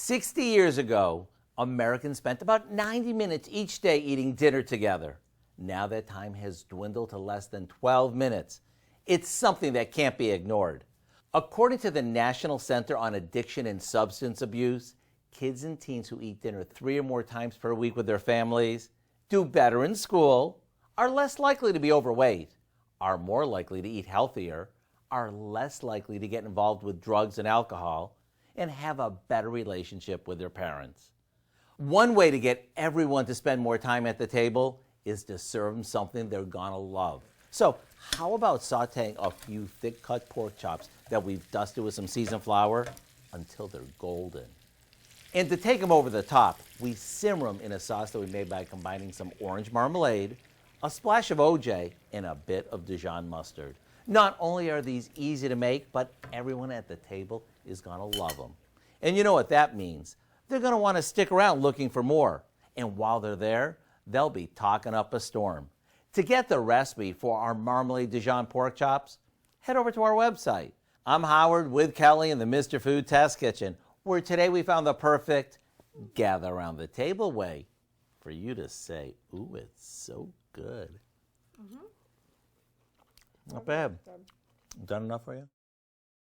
60 years ago, Americans spent about 90 minutes each day eating dinner together. Now that time has dwindled to less than 12 minutes. It's something that can't be ignored. According to the National Center on Addiction and Substance Abuse, kids and teens who eat dinner 3 or more times per week with their families do better in school, are less likely to be overweight, are more likely to eat healthier, are less likely to get involved with drugs and alcohol, and have a better relationship with their parents. One way to get everyone to spend more time at the table is to serve them something they're gonna love. So how about sauteing a few thick-cut pork chops that we've dusted with some seasoned flour until they're golden? And to take them over the top, we simmer them in a sauce that we made by combining some orange marmalade, a splash of OJ, and a bit of Dijon mustard. Not only are these easy to make, but everyone at the table is gonna love them. And you know what that means. They're gonna wanna stick around looking for more. And while they're there, they'll be talking up a storm. To get the recipe for our Marmalade Dijon Pork Chops, head over to our website. I'm Howard with Kelly in the Mr. Food Test Kitchen, where today we found the perfect gather around the table way for you to say, ooh, it's so good. Not bad. Done enough for you?